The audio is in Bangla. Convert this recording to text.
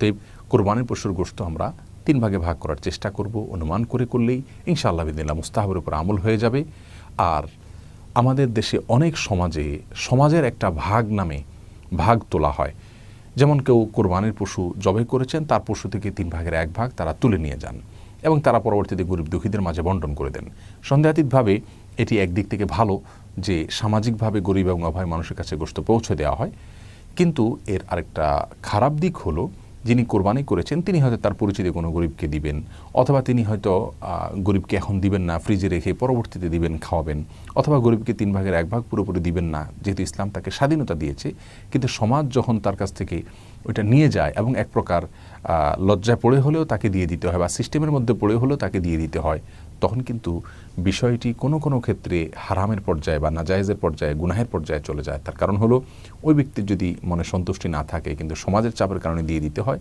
অতএব কোরবানির পশুর গোশত আমরা 3 ভাগে ভাগ করার চেষ্টা করব। অনুমান করে করলেই ইনশাআল্লাহ বিদিনিল্লাহ মুস্তাহাবের উপর আমল হয়ে যাবে। আর আমাদের দেশে অনেক সমাজের একটা ভাগ নামে ভাগ তোলা হয়। যেমন কেউ কোরবানির পশু জবাই করেছেন, তার পশু থেকে 3 ভাগের 1 ভাগ তারা তুলে নিয়ে যান এবং তারা পরবর্তীতে গরিব দুঃখীদের মাঝে বন্টন করে দেন। সন্দেহাতীতভাবে এটি একদিক থেকে ভালো যে সামাজিকভাবে গরিব এবং অভাবী মানুষের কাছে গোশত পৌঁছে দেওয়া হয়। কিন্তু এর আরেকটা খারাপ দিক হলো, যিনি কোরবানি করেছেন তিনি হয়তো তার পরিচিত কোনো গরিবকে দিবেন, অথবা তিনি হয়তো গরিবকে এখন দিবেন না, ফ্রিজে রেখে পরবর্তীতে দিবেন, খাওয়াবেন, অথবা গরিবকে 3 ভাগের 1 ভাগ পুরোপুরি দিবেন না, যেহেতু ইসলাম তাকে স্বাধীনতা দিয়েছে। কিন্তু সমাজ যখন তার কাছ থেকে ওইটা নিয়ে যায় এবং এক প্রকার লজ্জায় পড়ে হলেও তাকে দিয়ে দিতে হয় বা সিস্টেমের মধ্যে পড়ে হলেও তাকে দিয়ে দিতে হয়, তখন কিন্তু বিষয়টি কোনো কোনো ক্ষেত্রে হারামের পর্যায়ে বা নাজায়েজের পর্যায়ে, গুনাহের পর্যায়ে চলে যায়। তার কারণ হলো ওই ব্যক্তির যদি মনে সন্তুষ্টি না থাকে কিন্তু সমাজের চাপের কারণে দিয়ে দিতে হয়,